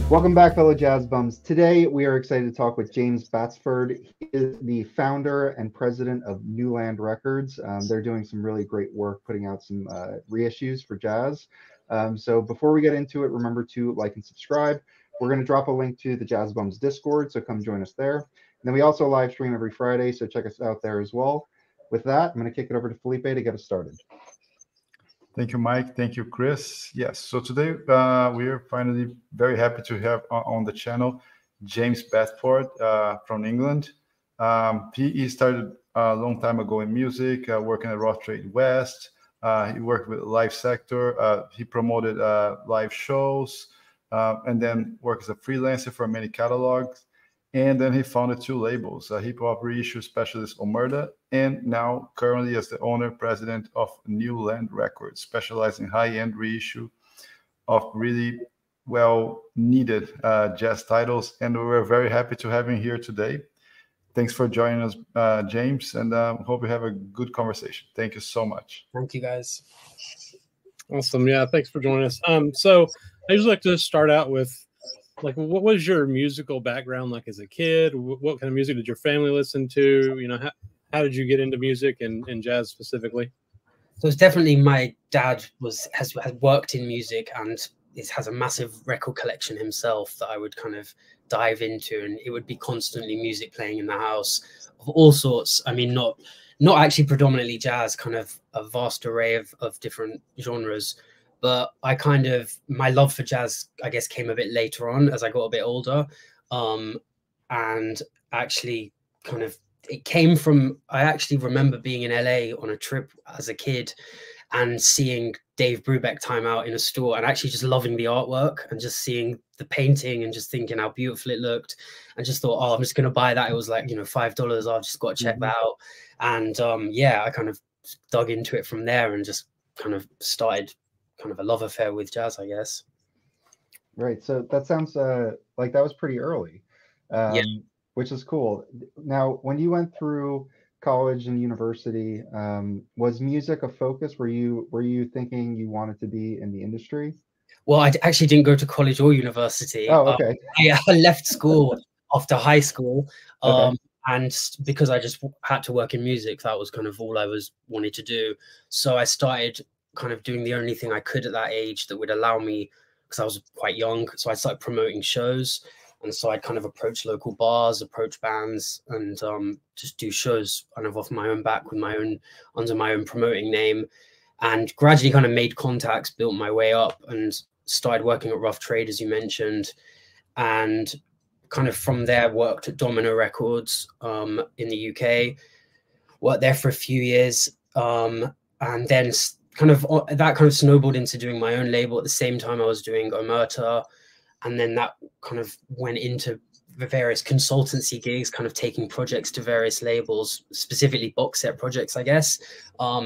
Welcome back, fellow jazz bums. Today, we are excited to talk with James Batsford. He is the founder and president of Newland Records. They're doing some really great work, putting out some reissues for jazz. So before we get into it, remember to like and subscribe. We're going to drop a link to the Jazz Bums Discord, so come join us there. And then we also live stream every Friday, so check us out there as well. With that, I'm going to kick it over to Felipe to get us started. Thank you, Mike. Thank you, Chris. Yes, so today we are finally very happy to have on the channel James Batsford from England. He started a long time ago in music, working at Rough Trade West. He worked with the live sector. He promoted live shows and then worked as a freelancer for many catalogs. And then he founded two labels, hip hop reissue specialist Omerta, and now currently as the owner president of Newland Records, specializing in high-end reissue of really well needed jazz titles. And we're very happy to have him here today. Thanks for joining us, James, and hope we have a good conversation. Thank you so much. Thank you, guys. Awesome. Yeah, thanks for joining us. So I usually like to start out with, like, what was your musical background like as a kid? What kind of music did your family listen to? You know, how did you get into music and jazz specifically? So it's definitely my dad has worked in music and has a massive record collection himself that I would kind of dive into, and it would be constantly music playing in the house of all sorts. I mean, not actually predominantly jazz, kind of a vast array of different genres. But my love for jazz, I guess, came a bit later on as I got a bit older. And actually it came from, I actually remember being in LA on a trip as a kid and seeing Dave Brubeck Time Out in a store and actually just loving the artwork and just seeing the painting and just thinking how beautiful it looked, and just thought, oh, I'm just going to buy that. It was like, $5. I've just got to check that out. And yeah, I kind of dug into it from there and just kind of started kind of a love affair with jazz, I guess. Right. So that sounds like that was pretty early, yeah. Which is cool. Now, when you went through college and university, was music a focus? Were you thinking you wanted to be in the industry? Well, I actually didn't go to college or university. Oh, okay. I left school after high school. Okay. And because I just had to work in music, that was kind of all I wanted to do. So I started kind of doing the only thing I could at that age that would allow me, because I was quite young. So I started promoting shows. And so I'd kind of approach local bars, approach bands, and just do shows kind of off my own back with under my own promoting name, and gradually kind of made contacts, built my way up, and started working at Rough Trade, as you mentioned. And kind of from there worked at Domino Records in the UK, worked there for a few years. And then that kind of snowballed into doing my own label at the same time I was doing Omerta. And then that kind of went into the various consultancy gigs, kind of taking projects to various labels, specifically box set projects, I guess.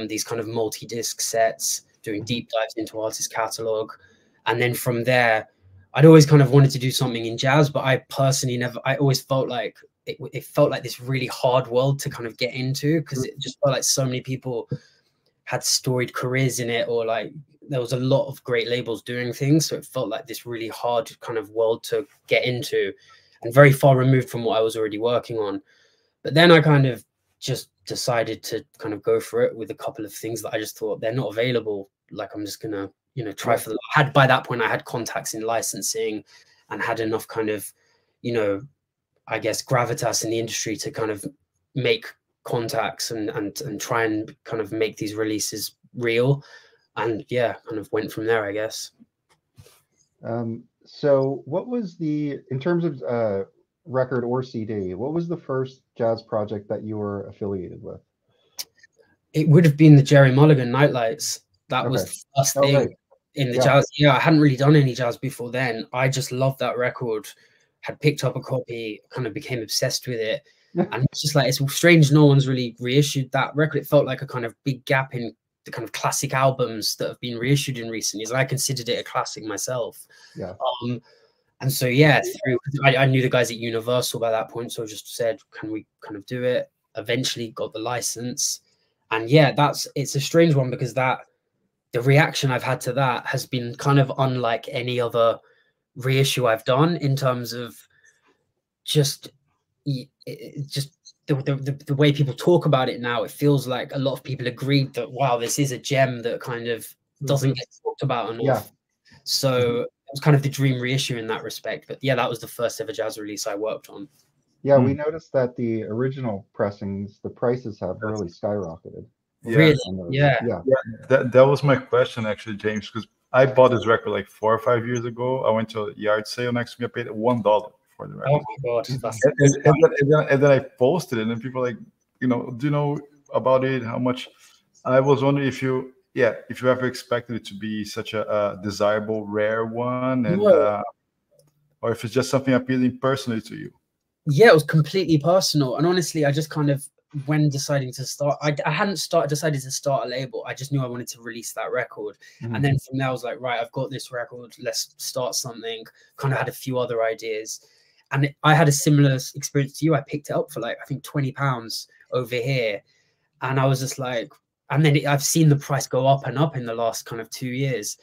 These kind of multi-disc sets, doing deep dives into artist catalog. And then from there, I'd always kind of wanted to do something in jazz, but I personally I always felt like it felt like this really hard world to kind of get into, because it just felt like so many people had storied careers in it, or like there was a lot of great labels doing things. So it felt like this really hard kind of world to get into, and very far removed from what I was already working on. But then I kind of just decided to kind of go for it with a couple of things that I just thought they're not available. Like, I'm just going to, try for them. By that point, I had contacts in licensing and had enough kind of, I guess, gravitas in the industry to kind of make contacts and try and kind of make these releases real. And yeah, kind of went from there, I guess. So what was in terms of record or CD, what was the first jazz project that you were affiliated with? It would have been the Jerry Mulligan Nightlights. That was the first thing in the jazz. Yeah, I hadn't really done any jazz before then. I just loved that record, had picked up a copy, kind of became obsessed with it. And it's just like, it's strange no one's really reissued that record. It felt like a kind of big gap in the kind of classic albums that have been reissued in recent years. And I considered it a classic myself. Yeah. And so, yeah, I knew the guys at Universal by that point. So I just said, can we kind of do it? Eventually got the license. And yeah, it's a strange one, because the reaction I've had to that has been kind of unlike any other reissue I've done in terms of just the way people talk about it now. It feels like a lot of people agreed that, wow, this is a gem that kind of doesn't get talked about enough. Yeah. So it was kind of the dream reissue in that respect. But yeah, that was the first ever jazz release I worked on. Yeah, we noticed that the original pressings, the prices have really skyrocketed. Yeah. Really? Yeah. That was my question actually, James, because I bought this record like 4 or 5 years ago. I went to a yard sale next to me. I paid $1 for the record. Oh my God. And then I posted it, and people were like, you know, do you know about it? How much? I was wondering if you ever expected it to be such a desirable, rare one, and or if it's just something appealing personally to you. Yeah, it was completely personal. And honestly, I just kind of, when deciding to start, I hadn't decided to start a label. I just knew I wanted to release that record. And then from there, I was like, right, I've got this record. Let's start something. Kind of had a few other ideas. And I had a similar experience to you. I picked it up for like, I think £20 over here. And I was just like, and then I've seen the price go up and up in the last kind of 2 years.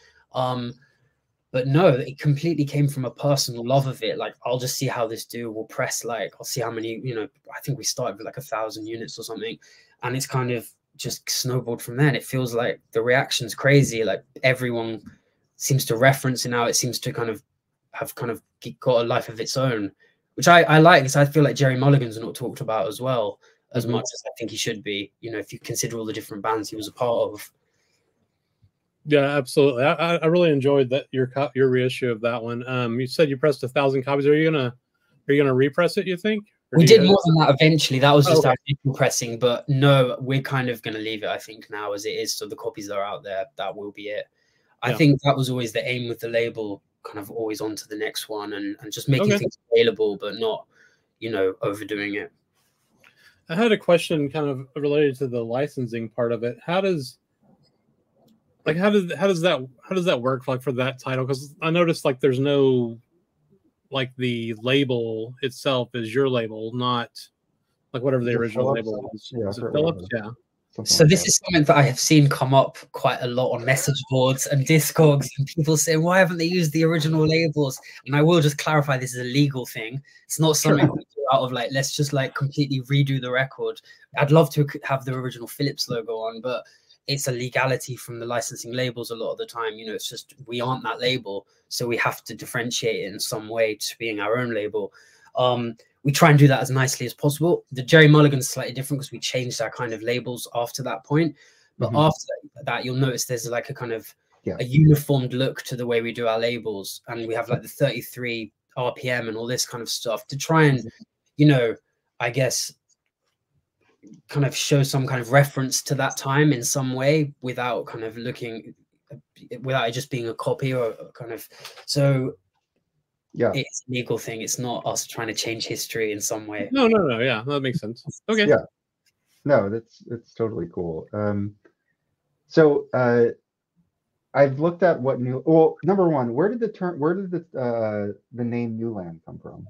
But no, it completely came from a personal love of it. Like, I'll just see how this dude will press. Like, I'll see how many, you know, I think we started with like 1,000 units or something. And it's kind of just snowballed from there. And it feels like the reaction's crazy. Like, everyone seems to reference it now. It seems to kind of have got a life of its own, which I like, because I feel like Jerry Mulligan's not talked about as well, as much as I think he should be, you know, if you consider all the different bands he was a part of. Yeah, absolutely. I really enjoyed that your reissue of that one. You said you pressed 1,000 copies. Are you gonna repress it, you think? We did more than that eventually. That was just our initial pressing, but no, we're kind of gonna leave it, I think, now as it is. So the copies that are out there, that will be it. I think that was always the aim with the label, kind of always on to the next one, and just making things available, but not, you know, overdoing it. I had a question kind of related to the licensing part of it. How does that work, like, for that title? Because I noticed, like, there's no, like, the label itself is your label, not like whatever the original label was. Yeah, is it Phillips? Yeah. So this is something that I have seen come up quite a lot on message boards and Discogs, and people saying, why haven't they used the original labels? And I will just clarify, this is a legal thing. It's not something we do out of like, let's just like completely redo the record. I'd love to have the original Philips logo on, but it's a legality from the licensing labels a lot of the time. You know, it's just, we aren't that label, so we have to differentiate it in some way to being our own label. We try and do that as nicely as possible. The Jerry Mulligan's slightly different because we changed our kind of labels after that point. But after that, you'll notice there's like a kind of a uniformed look to the way we do our labels. And we have like the 33 RPM and all this kind of stuff to try and, you know, I guess, kind of show some kind of reference to that time in some way without kind of looking, without it just being a copy or kind of, so yeah, it's a legal thing. It's not us trying to change history in some way. No. Yeah, that makes sense. Okay. Yeah. No, it's totally cool. So I've looked at what new. Well, number one, where did the name Newland come from?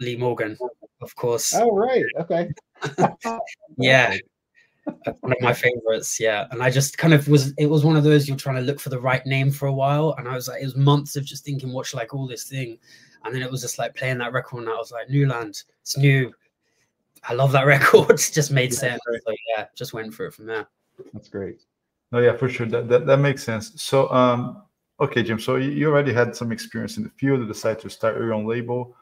Lee Morgan, of course. Oh, right. Okay. Yeah. One of my favorites. Yeah. And I just kind of it was one of those, you're trying to look for the right name for a while. And I was like, it was months of just thinking, what should I call this thing? And then it was just like playing that record, and I was like, Newland, it's new. I love that record. It just made sense. So yeah, just went for it from there. That's great. No, yeah, for sure. That makes sense. So, okay, Jim, so you already had some experience in the field. You decided to start your own label.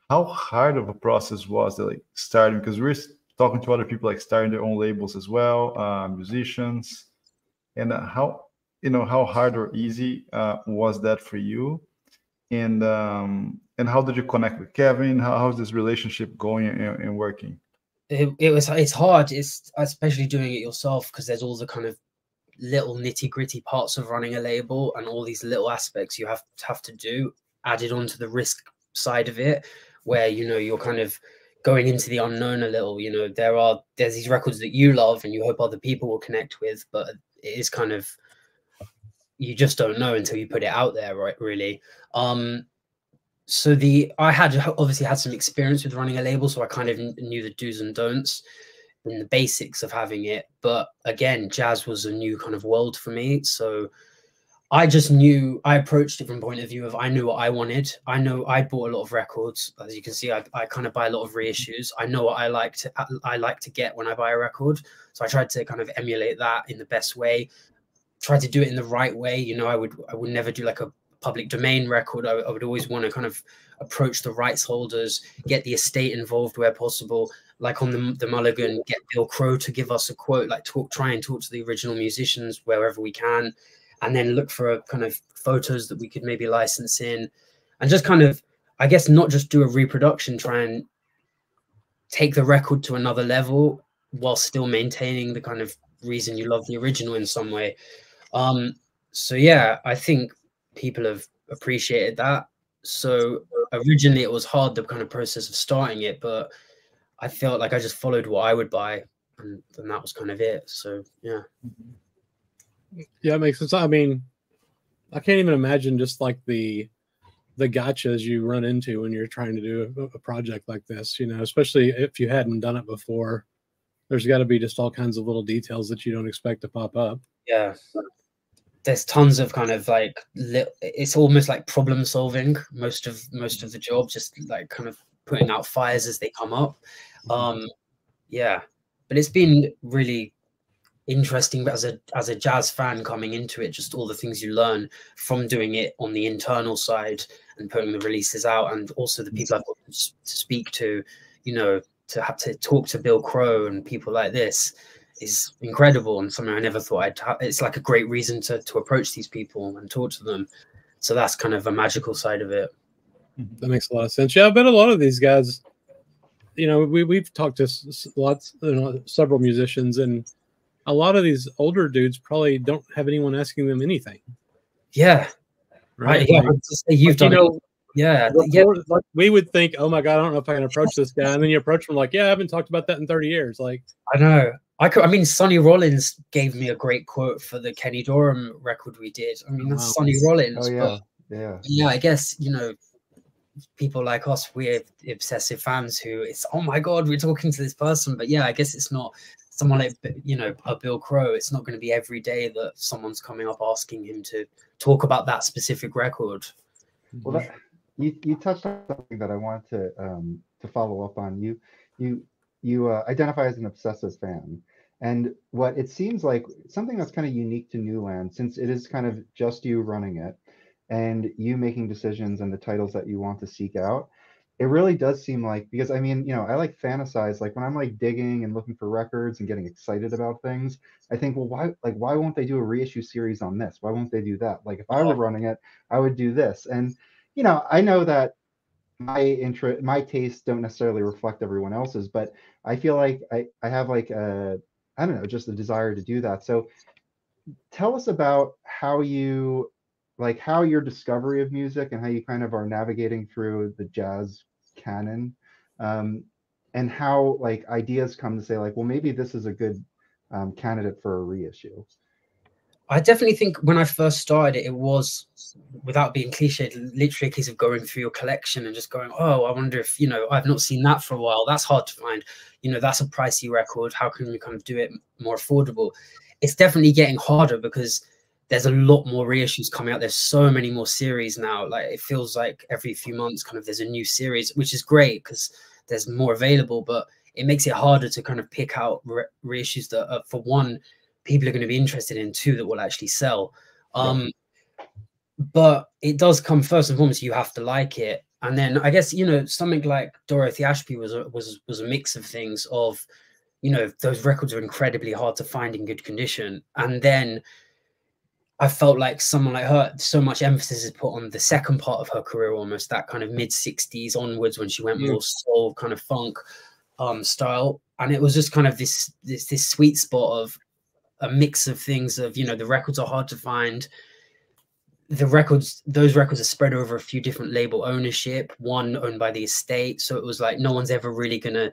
How hard of a process was that, like, starting? Because we're talking to other people, like, starting their own labels as well, musicians. And how hard or easy was that for you? And how did you connect with Kevin? How's this relationship going and working? It's hard. It's especially doing it yourself, because there's all the kind of little nitty-gritty parts of running a label and all these little aspects you have to do added onto the risk side of it, where, you know, you're kind of going into the unknown a little. You know, there's these records that you love and you hope other people will connect with, but it is kind of, you just don't know until you put it out there, right? Really. So I had obviously had some experience with running a label, so I kind of knew the do's and don'ts and the basics of having it. But again, jazz was a new kind of world for me. So I just knew, I approached it from point of view of, I knew what I wanted. I know I bought a lot of records. As you can see, I kind of buy a lot of reissues. I know what I like to get when I buy a record. So I tried to kind of emulate that in the best way, try to do it in the right way. You know, I would never do like a public domain record. I would always want to kind of approach the rights holders, get the estate involved where possible. Like on the Mulligan, get Bill Crow to give us a quote, like try and talk to the original musicians wherever we can. And then look for a kind of photos that we could maybe license in, and just kind of, I guess, not just do a reproduction, try and take the record to another level while still maintaining the kind of reason you love the original in some way. So yeah, I think people have appreciated that. So originally it was hard, the kind of process of starting it, but I felt like I just followed what I would buy, and that was kind of it. So yeah. Yeah, it makes sense. I mean, I can't even imagine just like the gotchas you run into when you're trying to do a project like this, you know, especially if you hadn't done it before. There's got to be just all kinds of little details that you don't expect to pop up. Yeah. There's tons of kind of like, it's almost like problem solving, most of the job, just like kind of putting out fires as they come up. Yeah, but it's been really interesting as a jazz fan coming into it, just all the things you learn from doing it on the internal side and putting the releases out, and also the people I've got to speak to, you know, to have to talk to Bill Crow and people like this is incredible, and something I never thought I'd have. It's like a great reason to approach these people and talk to them. So that's kind of a magical side of it. That makes a lot of sense. Yeah, I bet a lot of these guys, you know, we've talked to several musicians, and a lot of these older dudes probably don't have anyone asking them anything. Yeah. Right. Yeah. Like, you've done, you know, yeah. Like we would think, oh my God, I don't know if I can approach this guy. And then you approach him like, yeah, I haven't talked about that in 30 years. Like, I know. I mean, Sonny Rollins gave me a great quote for the Kenny Dorham record we did. I mean, that's Sonny Rollins. Oh, yeah. But, yeah, I guess, you know, people like us, we're obsessive fans who it's, oh my God, we're talking to this person. But yeah, I guess it's not someone like, you know, a Bill Crow. It's not going to be every day that someone's coming up asking him to talk about that specific record. Well, you touched on something that I wanted to follow up on. You identify as an obsessive fan, and what it seems like something that's kind of unique to Newland, since it is kind of just you running it and you making decisions and the titles that you want to seek out. It really does seem like, because I mean, you know, I like fantasize, like when I'm like digging and looking for records and getting excited about things, I think, well, why won't they do a reissue series on this? Why won't they do that? Like if I were running it, I would do this. And, you know, I know that my tastes don't necessarily reflect everyone else's, but I feel like I have like I don't know, just a desire to do that. So tell us about how your discovery of music and how you kind of are navigating through the jazz canon, and how like ideas come to say like, well, maybe this is a good candidate for a reissue. I definitely think when I first started it was, without being cliched, literally a case of going through your collection and just going, oh, I wonder if, you know, I've not seen that for a while. That's hard to find. You know, that's a pricey record. How can we kind of do it more affordable? It's definitely getting harder because there's a lot more reissues coming out. There's so many more series now. Like it feels like every few months kind of there's a new series, which is great because there's more available, but it makes it harder to kind of pick out reissues that are, for one, people are going to be interested in, two, that will actually sell. But it does come first and foremost, you have to like it. And then I guess, you know, something like Dorothy Ashby was a mix of things of, you know, those records are incredibly hard to find in good condition. And then I felt like someone like her, so much emphasis is put on the second part of her career, almost that kind of mid-60s onwards when she went more soul kind of funk style. And it was just kind of this sweet spot of a mix of things of, you know, the records are hard to find. Those records are spread over a few different label ownership, one owned by the estate. So it was like, no one's ever really going to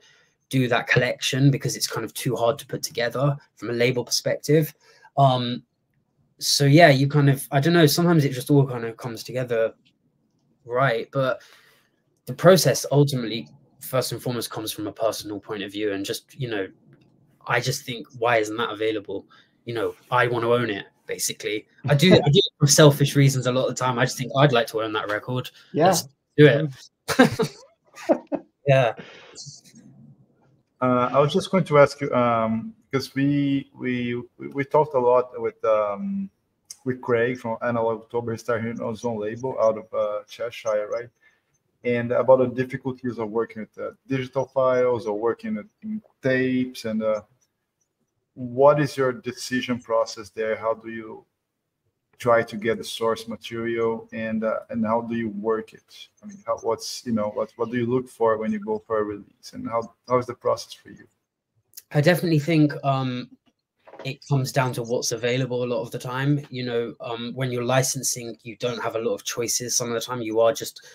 do that collection because it's kind of too hard to put together from a label perspective. So yeah, you kind of, I don't know, sometimes it just all kind of comes together right. But the process ultimately, first and foremost, comes from a personal point of view. And just, you know, I just think, why isn't that available? You know, I want to own it, basically. I do it for selfish reasons a lot of the time. I just think I'd like to own that record. Yeah. Let's do it. Yeah. I was just going to ask you because we talked a lot with Craig from Analog October. He started his own label out of Cheshire, right? And about the difficulties of working with digital files or working in tapes, and what is your decision process there? How do you try to get the source material, and how do you work it? I mean, what do you look for when you go for a release, and how is the process for you? I definitely think it comes down to what's available a lot of the time. You know, when you're licensing, you don't have a lot of choices. Some of the time you are just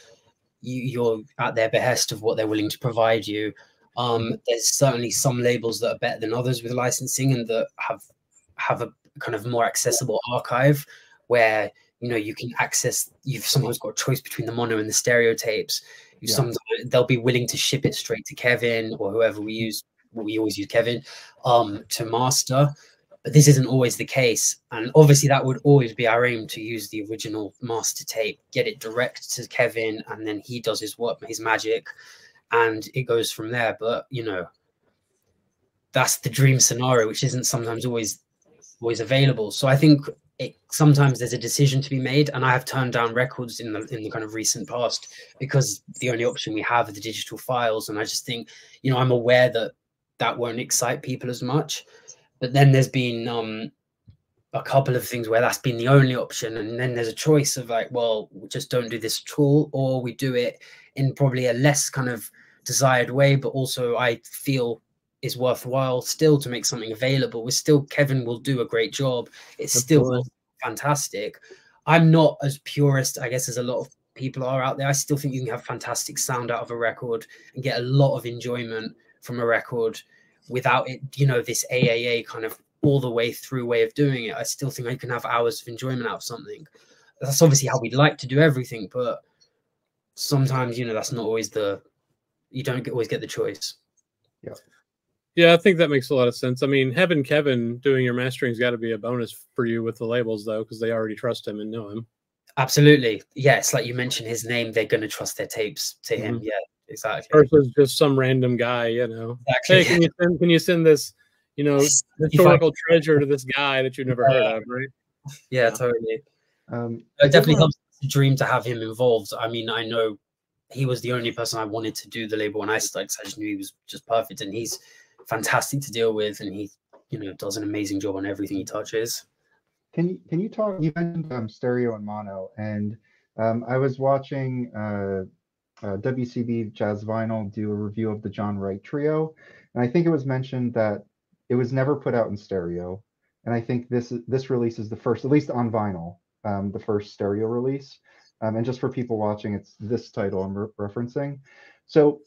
you're at their behest of what they're willing to provide you. There's certainly some labels that are better than others with licensing, and that have a kind of more accessible archive where, you know, you can access. You've sometimes got a choice between the mono and the stereo tapes. Sometimes they'll be willing to ship it straight to Kevin or whoever we use. We always use Kevin to master. But this isn't always the case. And obviously that would always be our aim, to use the original master tape, get it direct to Kevin, and then he does his work, his magic, and it goes from there. But, you know, that's the dream scenario, which isn't sometimes always available. So I think sometimes there's a decision to be made, and I have turned down records in the kind of recent past because the only option we have are the digital files. And I just think, you know, I'm aware that won't excite people as much. But then there's been a couple of things where that's been the only option. And then there's a choice of like, well, we just don't do this at all, or we do it in probably a less kind of desired way, but also I feel is worthwhile still to make something available. Kevin will do a great job. It's still fantastic. I'm not as purist, I guess, as a lot of people are out there. I still think you can have fantastic sound out of a record and get a lot of enjoyment from a record without it, you know, this AAA kind of all the way through way of doing it. I still think I can have hours of enjoyment out of something. That's obviously how we'd like to do everything, but sometimes, you know, that's not always you don't always get the choice. Yeah, I think that makes a lot of sense. I mean, having Kevin doing your mastering's got to be a bonus for you with the labels, though, because they already trust him and know him. Absolutely. Yeah, it's like you mentioned his name, they're going to trust their tapes to him. Yeah, exactly. Versus just some random guy, you know. Exactly. Hey, can you send this, you know, historical treasure to this guy that you've never heard of, right? Yeah, totally. It definitely comes to dream to have him involved. I mean, I know he was the only person I wanted to do the label when I started, because I just knew he was just perfect, and he's fantastic to deal with, and he, you know, does an amazing job on everything he touches. Can you talk? You mentioned stereo and mono, and I was watching WCB Jazz Vinyl do a review of the John Wright Trio, and I think it was mentioned that it was never put out in stereo, and I think this release is the first, at least on vinyl, the first stereo release. And just for people watching, it's this title I'm referencing. So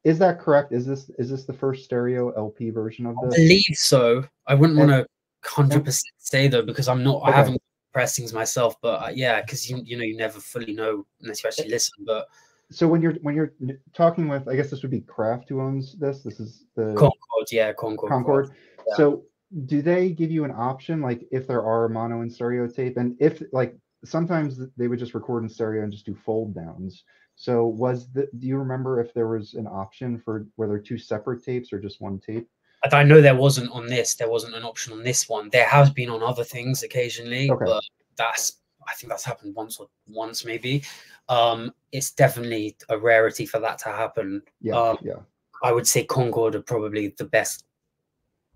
is that correct? Is this the first stereo LP version of this? I believe so. I wouldn't want to 100% say though, because I'm not. Okay. I haven't pressings myself, but yeah, because you know you never fully know unless you actually listen. But so when you're talking with, I guess this would be Kraft who owns this. This is the Concord, yeah, Concord. Yeah. So do they give you an option, like if there are mono and stereo tape, and if like sometimes they would just record in stereo and just do fold downs? So do you remember if there was an option for whether two separate tapes or just one tape? I know there wasn't on this. There wasn't an option on this one. There has been on other things occasionally, okay. But I think that's happened once maybe. It's definitely a rarity for that to happen. Yeah. I would say Concord are probably the best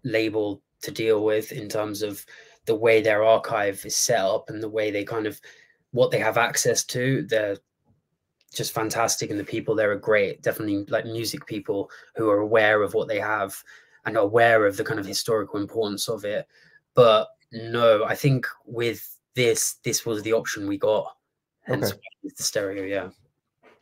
label to deal with in terms of the way their archive is set up and the way they kind of what they have access to. They're just fantastic, and the people there are great. Definitely like music people who are aware of what they have and are aware of the kind of historical importance of it. But no, I think with this was the option we got. Hence the stereo,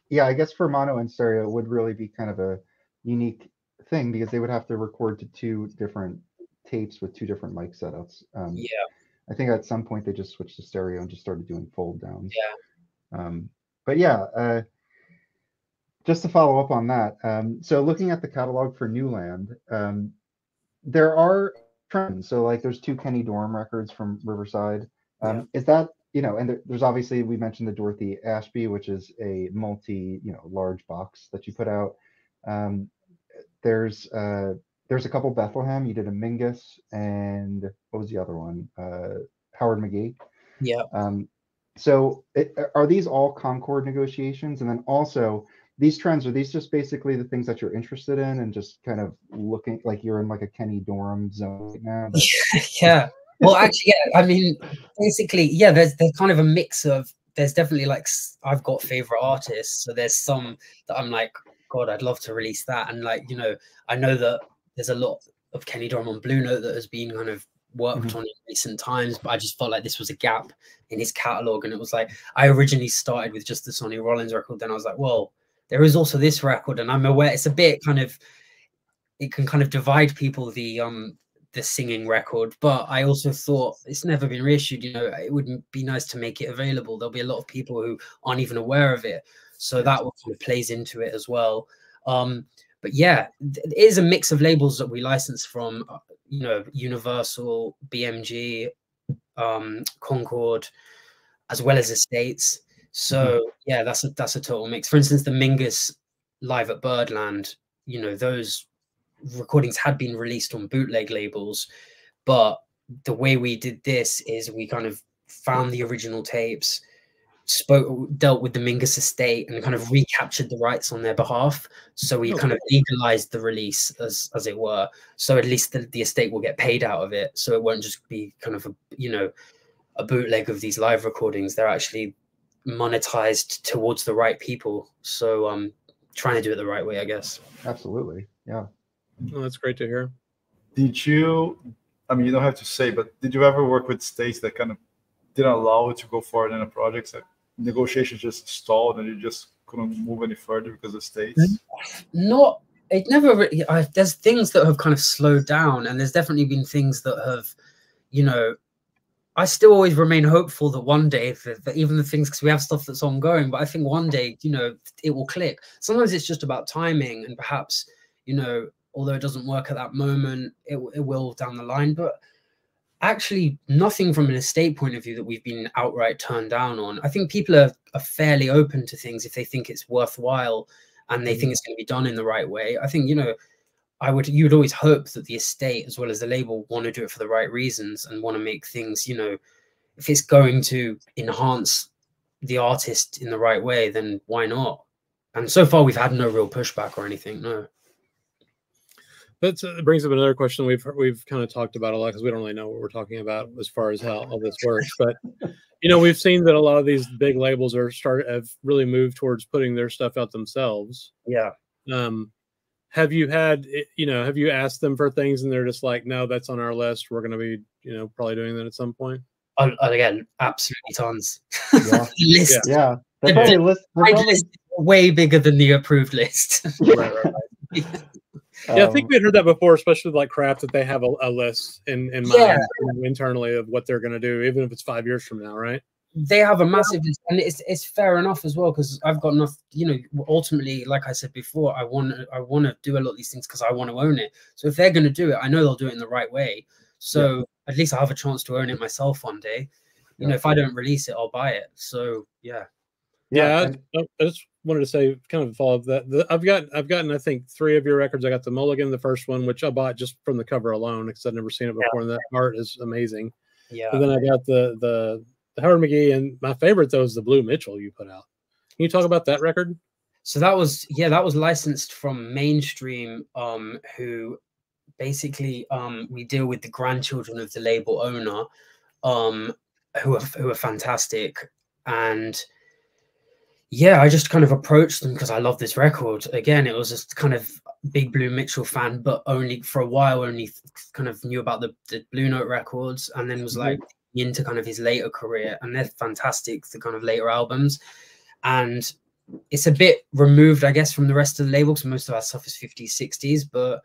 yeah. I guess for mono and stereo it would really be kind of a unique thing, because they would have to record to two different tapes with two different mic setups. I think at some point they just switched to stereo and just started doing fold downs. But yeah, just to follow up on that, so looking at the catalog for Newland, there are trends. So like there's two Kenny Dorham records from Riverside. Is that you know, and there's obviously, we mentioned the Dorothy Ashby, which is a large box that you put out. Um, there's a couple Bethlehem. You did a Mingus, and what was the other one? Howard McGee. Yeah. So are these all Concord negotiations? And then also, these trends, are these just basically the things that you're interested in and just kind of looking like you're in like a Kenny Dorham zone right now? Yeah. Well, actually, yeah. I mean, basically, yeah. There's kind of a mix of. There's definitely like I've got favorite artists, so there's some that I'm like, God, I'd love to release that, and like I know that there's a lot of Kenny Dorham on Blue Note that has been kind of worked on in recent times, but I just felt like this was a gap in his catalog, and it was like I originally started with just the Sonny Rollins record, then I was like, well, there is also this record, and I'm aware it's a bit kind of, it can kind of divide people, the singing record, but I also thought it's never been reissued, it would be nice to make it available. There'll be a lot of people who aren't even aware of it, so that kind of plays into it as well. But yeah, it is a mix of labels that we license from, Universal, BMG, Concord, as well as Estates. So yeah, that's a total mix. For instance, the Mingus live at Birdland, those recordings had been released on bootleg labels, but the way we did this is we kind of found the original tapes, dealt with the Mingus estate, and kind of recaptured the rights on their behalf. So we kind of legalized the release, as it were. So at least the estate will get paid out of it. So it won't just be kind of a bootleg of these live recordings. They're actually monetized towards the right people. So trying to do it the right way, I guess. Absolutely. Yeah. Oh, that's great to hear. Did you, I mean, you don't have to say, but did you ever work with states that kind of didn't allow you to go forward in a project, that negotiations just stalled and you just couldn't move any further because of states? It never really, there's things that have kind of slowed down, and there's definitely been things that have, I still always remain hopeful that one day, that even the things, because we have stuff that's ongoing, but I think one day, it will click. Sometimes it's just about timing, and perhaps, although it doesn't work at that moment, it will down the line. But actually, nothing from an estate point of view that we've been outright turned down on. I think people are fairly open to things if they think it's worthwhile and they think it's going to be done in the right way. I think, you would always hope that the estate as well as the label want to do it for the right reasons and want to make things, if it's going to enhance the artist in the right way, then why not? And so far we've had no real pushback or anything. No. That brings up another question we've kind of talked about a lot, because we don't really know what we're talking about as far as how all this works. But we've seen that a lot of these big labels have really moved towards putting their stuff out themselves. Yeah. Have you asked them for things and they're just like, no, that's on our list, we're going to be probably doing that at some point? Again, absolutely tons. Yeah. List. Yeah. They're probably list way bigger than the approved list. Right. Yeah, I think we had heard that before, especially with like Kraft, that they have a list in mind internally of what they're going to do, even if it's 5 years from now, right? They have a massive list, and it's fair enough as well, because I've got enough. Ultimately, like I said before, I want to do a lot of these things because I want to own it. So if they're going to do it, I know they'll do it in the right way. So at least I have a chance to own it myself one day. If I don't release it, I'll buy it. So yeah. I just wanted to say, kind of follow up that I've gotten I think 3 of your records. I got the Mulligan, the first one, which I bought just from the cover alone because I'd never seen it before, and that art is amazing. Yeah. And then I got the Howard McGee, and my favorite though is the Blue Mitchell you put out. Can you talk about that record? So that was licensed from Mainstream, who basically we deal with the grandchildren of the label owner, who are fantastic. And yeah, I just kind of approached them because I love this record. Again, it was just kind of big Blue Mitchell fan, but only for a while, only kind of knew about the Blue Note records, and then was like into kind of his later career, and they're fantastic, the kind of later albums. And it's a bit removed, I guess, from the rest of the label, because most of our stuff is 50s, 60s, but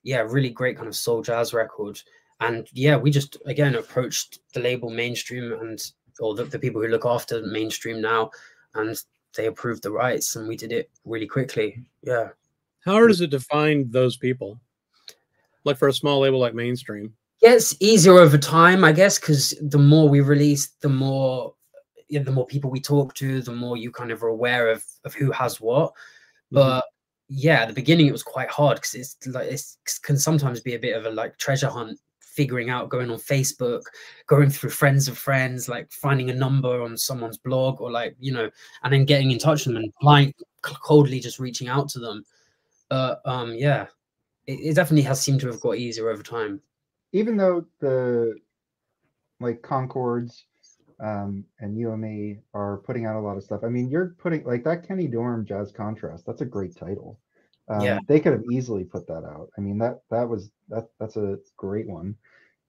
yeah, really great kind of soul jazz record. And yeah, we just, again, approached the label Mainstream, or the people who look after Mainstream now, and they approved the rights, and we did it really quickly. Yeah. How hard is it to find those people? Like for a small label like Mainstream? Yeah, it's easier over time, I guess, because the more we release, the more the more people we talk to, the more you kind of are aware of who has what. Mm-hmm. But yeah, at the beginning it was quite hard because it's like it can sometimes be a bit of a like treasure hunt, figuring out, going on Facebook, going through friends of friends, like finding a number on someone's blog, or like, you know, and then getting in touch with them and coldly just reaching out to them. Yeah, it definitely has seemed to have got easier over time. Even though the like Concords and UME are putting out a lot of stuff. I mean, you're putting like that Kenny Dorham Jazz Contrast. That's a great title. Yeah, They could have easily put that out. I mean, that's a great one.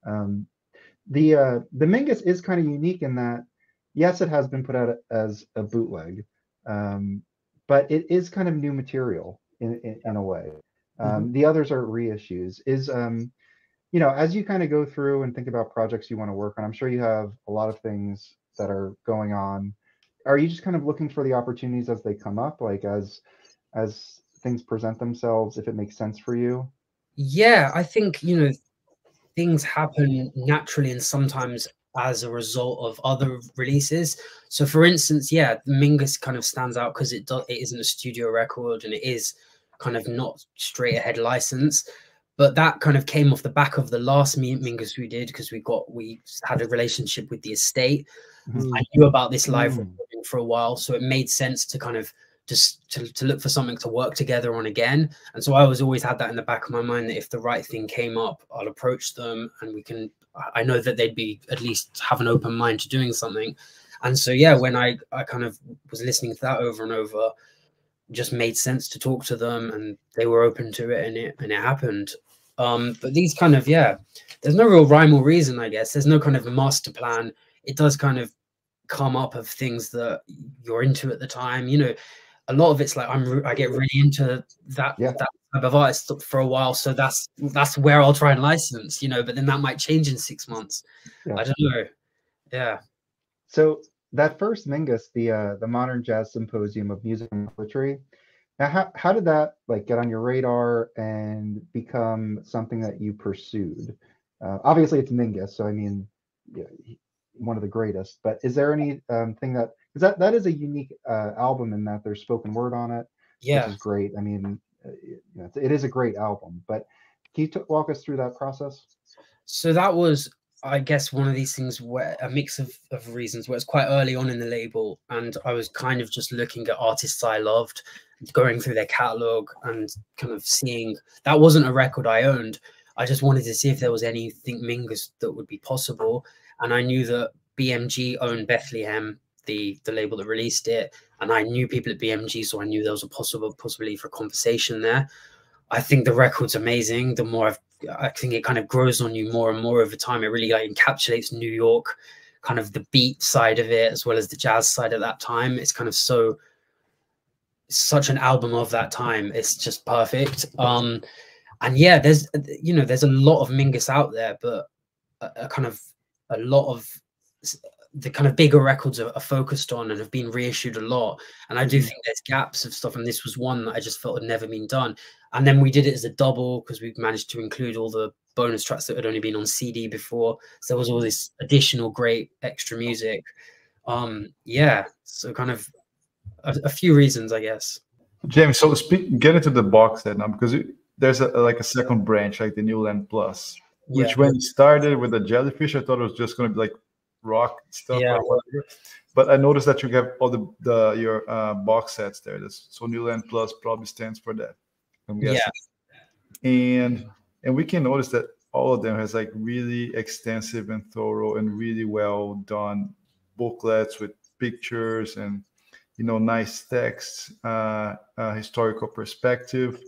The Mingus is kind of unique in that, yes, it has been put out as a bootleg, but it is kind of new material in a way. The others are reissues. You know, as you kind of go through and think about projects you want to work on, I'm sure you have a lot of things that are going on. Are you just kind of looking for the opportunities as they come up, like as things present themselves, if it makes sense for you? yeah, I think, you know, things happen naturally and sometimes as a result of other releases. So for instance, yeah, Mingus kind of stands out because it isn't a studio record, and it is kind of not straight ahead license. But that kind of came off the back of the last Mingus we did, because we had a relationship with the estate. I knew about this live recording for a while, so it made sense to kind of just to look for something to work together on again. And so I always had that in the back of my mind, that if the right thing came up, I'll approach them, and I know that they'd be at least have an open mind to doing something. And so yeah, when I kind of was listening to that over and over, just made sense to talk to them, and they were open to it, and it happened. But these kind of, yeah, there's no real rhyme or reason, I guess. There's no kind of master plan. It does kind of come up of things that you're into at the time. You know, a lot of it's like I get really into that type of artist for a while, so that's where I'll try and license, you know, but then that might change in 6 months. I don't know. Yeah. So that first Mingus, the Modern Jazz Symposium of Music and Poetry, now how did that like get on your radar and become something that you pursued? Obviously it's Mingus, so I mean, yeah, one of the greatest, but is there any thing that, because that is a unique album in that there's spoken word on it, which is great. I mean, you know, it is a great album, but can you walk us through that process? So that was, I guess, one of these things where a mix of reasons, where it's quite early on in the label, and I was kind of just looking at artists I loved, going through their catalog and kind of seeing, that wasn't a record I owned. I just wanted to see if there was anything Mingus that would be possible. And I knew that BMG owned Bethlehem, the label that released it. And I knew people at BMG, so I knew there was a possibility for conversation there. I think the record's amazing. The more I think it kind of grows on you more and more over time. It really like encapsulates New York, kind of the beat side of it, as well as the jazz side at that time. It's kind of such an album of that time. It's just perfect. And yeah, there's a lot of Mingus out there, but a lot of the kind of bigger records are focused on and have been reissued a lot. And I do think there's gaps of stuff, and this was one that I just felt had never been done. And then we did it as a double because we managed to include all the bonus tracks that had only been on CD before. So there was all this additional great extra music. Yeah, so kind of a few reasons, I guess. James, so get into the box set now, because there's like a second branch, like the Newland Plus, which when it started with the Jellyfish, I thought it was just going to be like rock stuff or whatever. But I noticed that you have all your box sets there. So Newland Plus probably stands for that, I'm guessing. And we can notice that all of them has like really extensive and thorough and really well done booklets with pictures and, you know, nice text, historical perspective.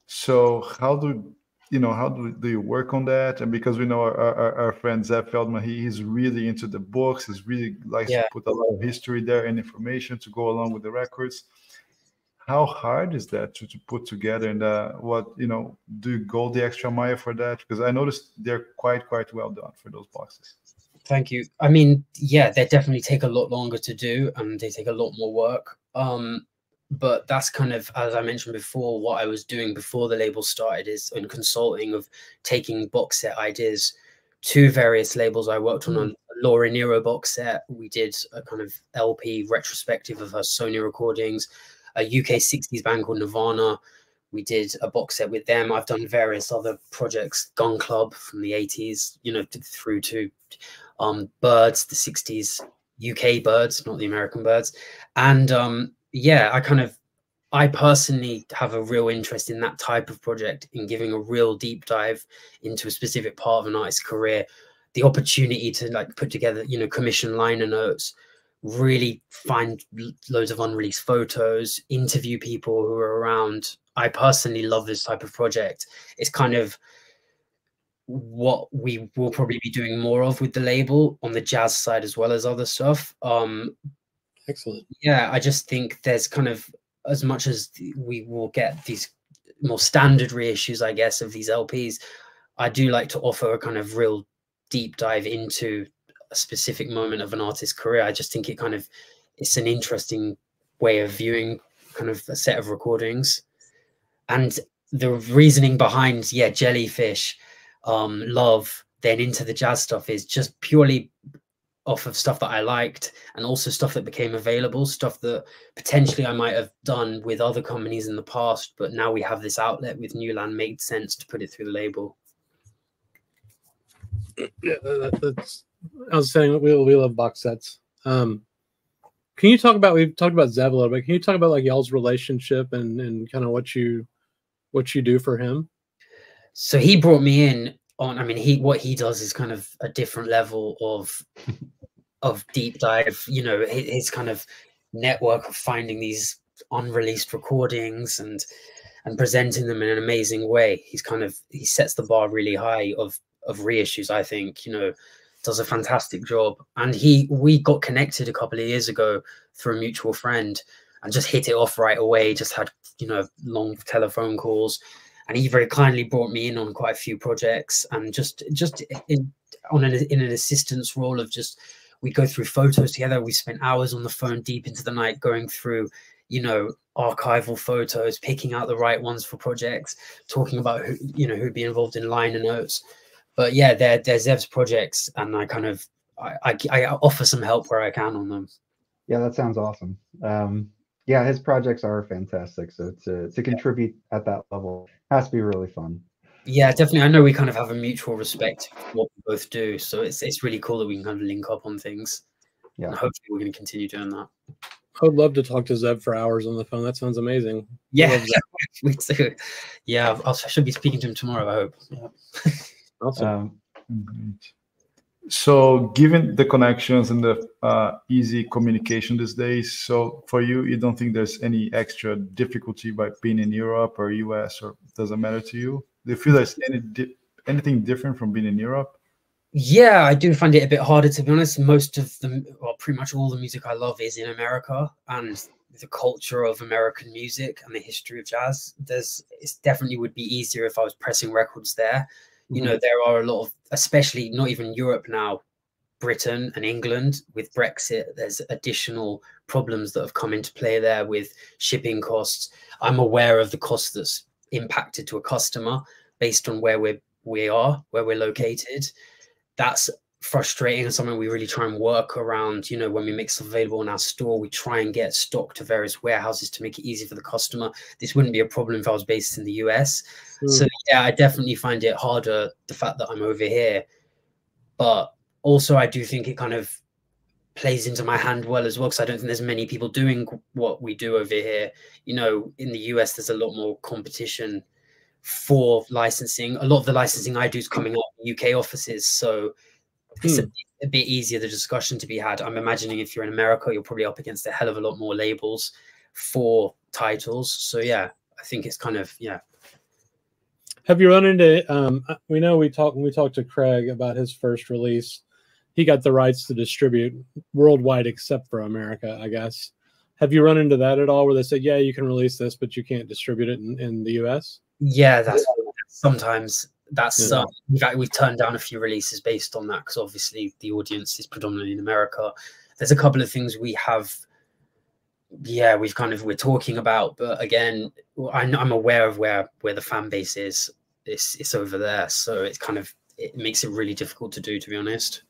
So how do you work on that? And because we know our friend Zeb Feldman, he's really into the books. He's really likes to put a lot of history there and information to go along with the records. How hard is that to put together? And do you go the extra mile for that? Because I noticed they're quite well done for those boxes. Thank you. I mean, yeah, they definitely take a lot longer to do, and they take a lot more work. But that's kind of, as I mentioned before, what I was doing before the label started is in consulting of taking box set ideas to various labels I worked on Laura Nero box set. We did a kind of LP retrospective of her Sony recordings. A UK 60s band called Nirvana. We did a box set with them. I've done various other projects, Gun Club from the 80s, you know, through to Birds, the 60s UK Birds, not the American Birds. And yeah, I personally have a real interest in that type of project, in giving a real deep dive into a specific part of an artist's career. The opportunity to like put together, you know, commission liner notes, really find loads of unreleased photos, interview people who are around. I personally love this type of project. It's kind of what we will probably be doing more of with the label on the jazz side as well as other stuff. Excellent. Yeah, I just think there's kind of, as much as we will get these more standard reissues, I guess, of these LPs, I do like to offer a kind of real deep dive into a specific moment of an artist's career. I just think it's an interesting way of viewing kind of a set of recordings. And the reasoning behind, yeah, Jellyfish, Love, then into the jazz stuff is just purely off of stuff that I liked, and also stuff that became available, stuff that potentially I might have done with other companies in the past, but now we have this outlet with Newland, made sense to put it through the label. Yeah, that's, I was saying we love box sets. Can you talk about, we've talked about Zev a little bit, can you talk about like y'all's relationship and kind of what you do for him? So he brought me in on, I mean, what he does is kind of a different level of deep dive, you know, his kind of network of finding these unreleased recordings and presenting them in an amazing way. He sets the bar really high of reissues, I think, you know, does a fantastic job. And we got connected a couple of years ago through a mutual friend and just hit it off right away, just had, you know, long telephone calls. And he very kindly brought me in on quite a few projects, and just in an assistance role of just, we go through photos together. We spent hours on the phone deep into the night going through, you know, archival photos, picking out the right ones for projects, talking about who, you know, who'd be involved in liner notes. But yeah, they're Zev's projects, and I kind of I offer some help where I can on them. Yeah, that sounds awesome. Yeah, his projects are fantastic. So to contribute at that level has to be really fun. Yeah, definitely. I know we kind of have a mutual respect for what we both do, so it's really cool that we can kind of link up on things. Yeah, and hopefully we're going to continue doing that. I would love to talk to Zev for hours on the phone. That sounds amazing. Yeah, me too. Yeah, I should be speaking to him tomorrow, I hope. Yeah. Awesome. So given the connections and the easy communication these days, so for you don't think there's any extra difficulty by being in Europe or US, or doesn't matter to you? Do you feel there's anything different from being in Europe? Yeah, I do find it a bit harder, to be honest. Most of the, well, pretty much all the music I love is in America, and the culture of American music and the history of jazz, it definitely would be easier if I was pressing records there. You know, there are a lot of, especially not even Europe now, Britain and England with Brexit, there's additional problems that have come into play there with shipping costs. I'm aware of the cost that's impacted to a customer based on where we're located. That's frustrating and something we really try and work around. You know, when we make stuff available in our store, we try and get stock to various warehouses to make it easy for the customer. This wouldn't be a problem if I was based in the US. So yeah, I definitely find it harder, the fact that I'm over here. But also I do think it kind of plays into my hand well as well, because I don't think there's many people doing what we do over here. You know, in the US, there's a lot more competition for licensing. A lot of the licensing I do is coming up in UK offices. So it's a bit easier, the discussion to be had. I'm imagining if you're in America, you're probably up against a hell of a lot more labels for titles. So yeah, I think it's kind of, yeah. Have you run into, we know when we talked to Craig about his first release, he got the rights to distribute worldwide except for America, I guess. Have you run into that at all, where they said, yeah, you can release this, but you can't distribute it in the US? Yeah, that's sometimes. That's we've turned down a few releases based on that, because obviously the audience is predominantly in America. There's a couple of things we have, yeah, we're talking about, but again, I'm aware of where the fan base is. It's over there, so it's kind of, it makes it really difficult to do, to be honest.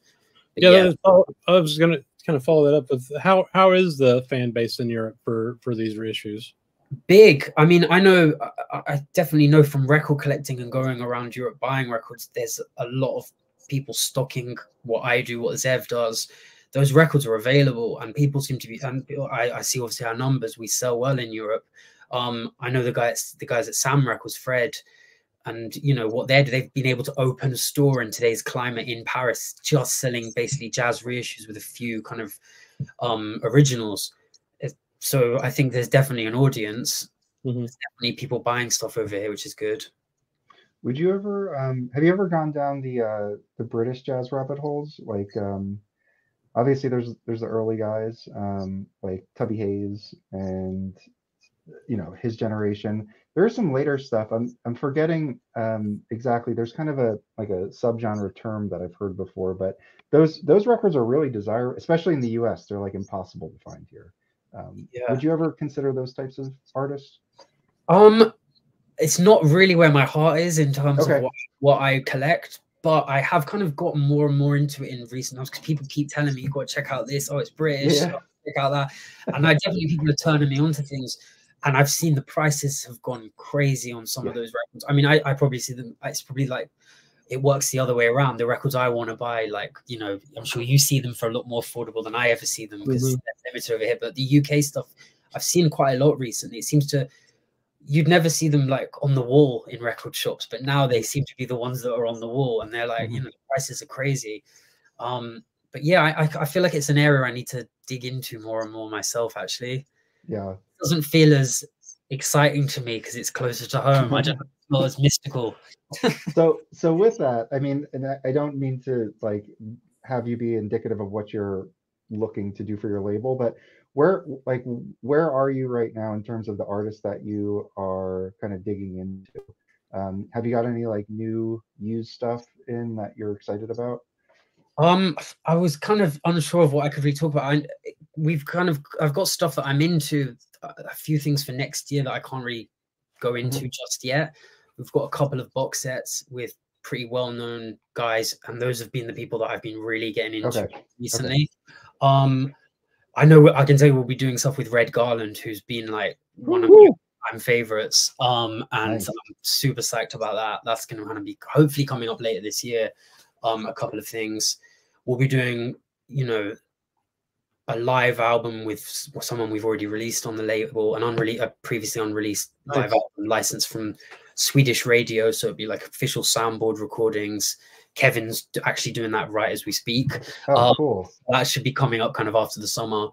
Yeah, I was gonna kind of follow that up with how is the fan base in Europe for these reissues? Big. I mean, I definitely know from record collecting and going around Europe buying records, there's a lot of people stocking what I do, what Zev does. Those records are available, and people seem to be. And I see obviously our numbers. We sell well in Europe. I know the guys at Sam Records, Fred, and you know what they've been able to open a store in today's climate in Paris, just selling basically jazz reissues with a few kind of originals. So I think there's definitely an audience. There's definitely people buying stuff over here, which is good. Would you ever have you ever gone down the British jazz rabbit holes? Like obviously there's the early guys like Tubby Hayes and you know his generation. There's some later stuff. I'm forgetting exactly. There's kind of a like a subgenre term that I've heard before, but those records are really desirable, especially in the US. They're like impossible to find here. Would you ever consider those types of artists? It's not really where my heart is in terms of what I collect, but I have kind of gotten more and more into it in recent times because people keep telling me, "You got to check out this. Oh, it's British. Yeah. Check out that." And I definitely people are turning me on to things, and I've seen the prices have gone crazy on some of those records. I mean, I probably see them. It's probably like it works the other way around. The records I want to buy, like, you know, I'm sure you see them for a lot more affordable than I ever see them because they're limited over here. But the UK stuff, I've seen quite a lot recently. It seems to, you'd never see them like on the wall in record shops, but now they seem to be the ones that are on the wall, and they're like, you know, the prices are crazy. But yeah, I feel like it's an area I need to dig into more and more myself, actually. Yeah. It doesn't feel as exciting to me because it's closer to home. I don't feel as mystical. So with that, I mean, and I don't mean to like have you be indicative of what you're looking to do for your label, but where are you right now in terms of the artists that you are kind of digging into? Have you got any like new used stuff in that you're excited about? I was kind of unsure of what I could really talk about. I've got stuff that I'm into, a few things for next year that I can't really go into just yet. We've got a couple of box sets with pretty well-known guys, and those have been the people that I've been really getting into recently. I know I can tell you we'll be doing stuff with Red Garland, who's been like one of my favorites. And nice. I'm super psyched about that. That's going to kind of be hopefully coming up later this year. A couple of things. We'll be doing, you know, a live album with someone we've already released on the label, a previously unreleased live album licensed from Swedish radio. So it'd be like official soundboard recordings. Kevin's actually doing that right as we speak. Cool. That should be coming up kind of after the summer.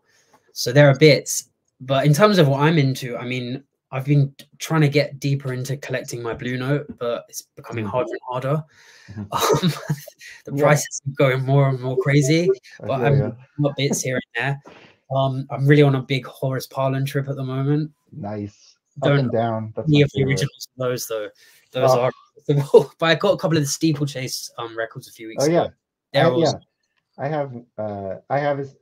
So there are bits. But in terms of what I'm into, I mean, I've been trying to get deeper into collecting my Blue Note, but it's becoming harder and harder. The prices are going more and more crazy, but I'm got bits here and there. I'm really on a big Horace Parlan trip at the moment. Nice. Up and down. That's any of the originals of those though. Those are but I got a couple of the Steeplechase records a few weeks ago. I have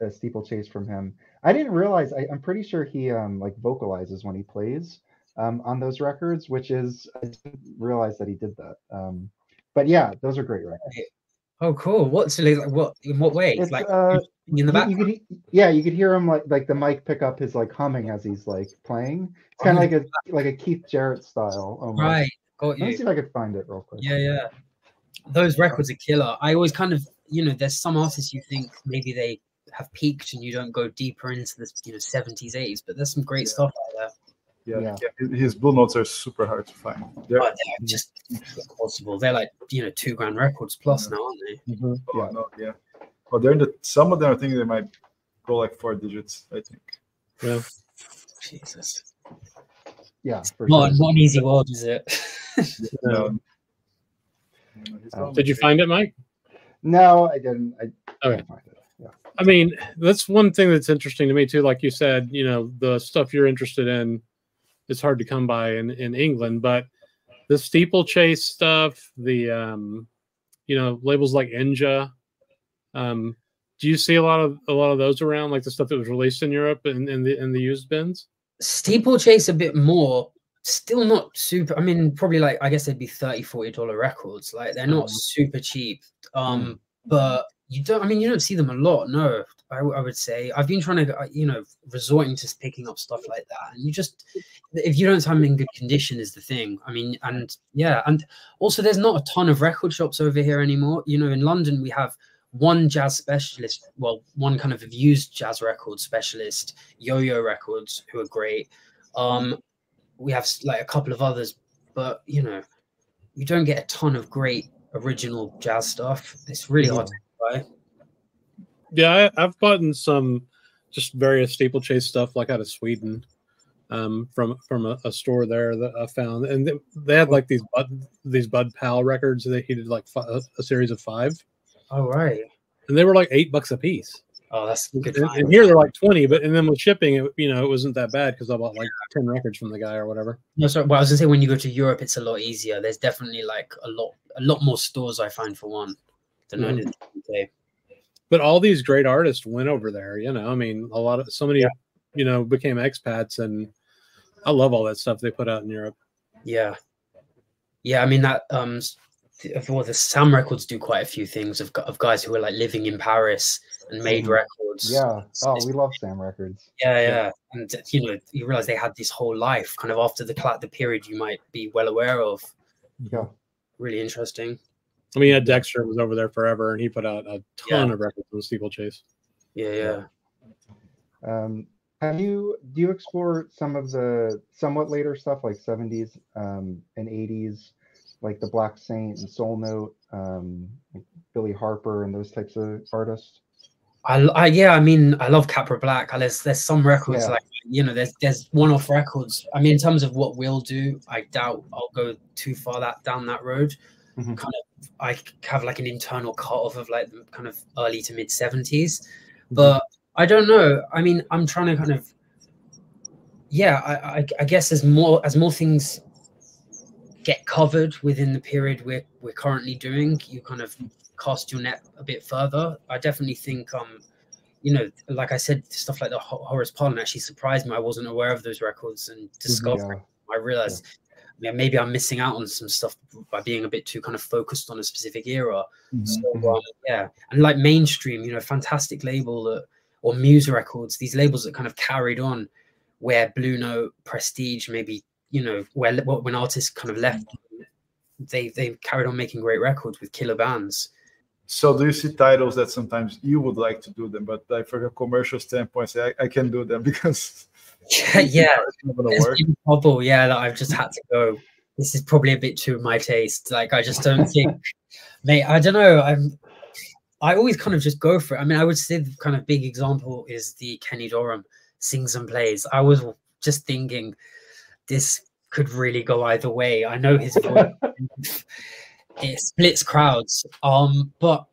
a Steeplechase from him. I didn't realize. I'm pretty sure he like vocalizes when he plays on those records, which is I didn't realize that he did that. But yeah, those are great records. Oh, cool. What's like what in what way? It's, like in the background? You could hear him like the mic pick up his like humming as he's like playing. It's kind of like a Keith Jarrett style almost. Right. Got you. Let me see if I could find it real quick. Yeah. Those records are killer. I always kind of, you know, there's some artists you think maybe they have peaked and you don't go deeper into this, you know, 70s, 80s, but there's some great stuff out there. Yeah. His Blue Notes are super hard to find. They're just impossible. They're like, you know, $2,000 records plus now, aren't they? Well, they're in some of them. I think they might go like 4 digits. I think. Yeah. Jesus. Yeah. Not an easy world, is it? Did you find it, Mike? No, I didn't. I okay. Find it. Yeah. I mean, that's one thing that's interesting to me too. Like you said, you know, the stuff you're interested in, it's hard to come by in England, but the Steeplechase stuff, the you know, labels like Enja, do you see a lot of those around, like the stuff that was released in Europe in the used bins? Steeplechase a bit more, still not super. I mean, probably like I guess they'd be $30-$40 records. Like they're not super cheap. But You don't. I mean, you don't see them a lot. No, I would say I've been trying to, resorting to picking up stuff like that, and you just, if you don't have them in good condition, is the thing. I mean, and yeah, and also there's not a ton of record shops over here anymore. In London we have one jazz specialist, well, one kind of used jazz record specialist, Yo-Yo Records, who are great. We have like a couple of others, but you don't get a ton of great original jazz stuff. It's really hard to buy. Yeah, I've bought some just various steeplechase stuff like out of Sweden, from a store there that I found, and they had like these Bud Powell records that he did like a series of 5. Oh right, and they were like $8 a piece. Oh, that's good. And here they're like 20, and then with shipping, it wasn't that bad because I bought like 10 records from the guy or whatever. No, sorry. Well, I was gonna say when you go to Europe, it's a lot easier. There's definitely like a lot more stores, I find, for one, than I did in the UK. But all these great artists went over there. I mean, so many, became expats, and I love all that stuff they put out in Europe. Yeah. I mean that the Sam Records do quite a few things of guys who are like living in Paris and made records. Yeah. Oh, we love Sam Records. Yeah. And you realize they had this whole life kind of after the period you might be well aware of. Yeah. Really interesting. I mean, Dexter was over there forever, and he put out a ton of records on Steeplechase. Yeah. Do you explore some of the somewhat later stuff like 70s and 80s, like the Black Saint and Soul Note, Billy Harper and those types of artists? I mean, I love Capra Black. There's some records like there's one-off records. I mean, in terms of what we'll do, I doubt I'll go too far down that road. Kind of, I have like an internal cutoff of like the kind of early to mid 70s, but I don't know. I mean, I'm trying to kind of, I guess as more things get covered within the period we're currently doing, you kind of cast your net a bit further. I definitely think, like I said, stuff like the Horace Parlan actually surprised me. I wasn't aware of those records, and discovering, I realized maybe I'm missing out on some stuff by being a bit too kind of focused on a specific era. So and like Mainstream, fantastic label or Muse Records, these labels that kind of carried on where Blue Note, Prestige, maybe when artists kind of left, they carried on making great records with killer bands. So do you see titles that sometimes you would like to do them, but like from a commercial standpoint, say I can do them because it's not gonna work. Trouble, that I've just had to go. This is probably a bit too my taste. Like I just don't think, mate. I don't know. I always kind of just go for it. I mean, I would say the kind of big example is the Kenny Dorham Sings and Plays. I was just thinking this could really go either way. I know his voice. It splits crowds. But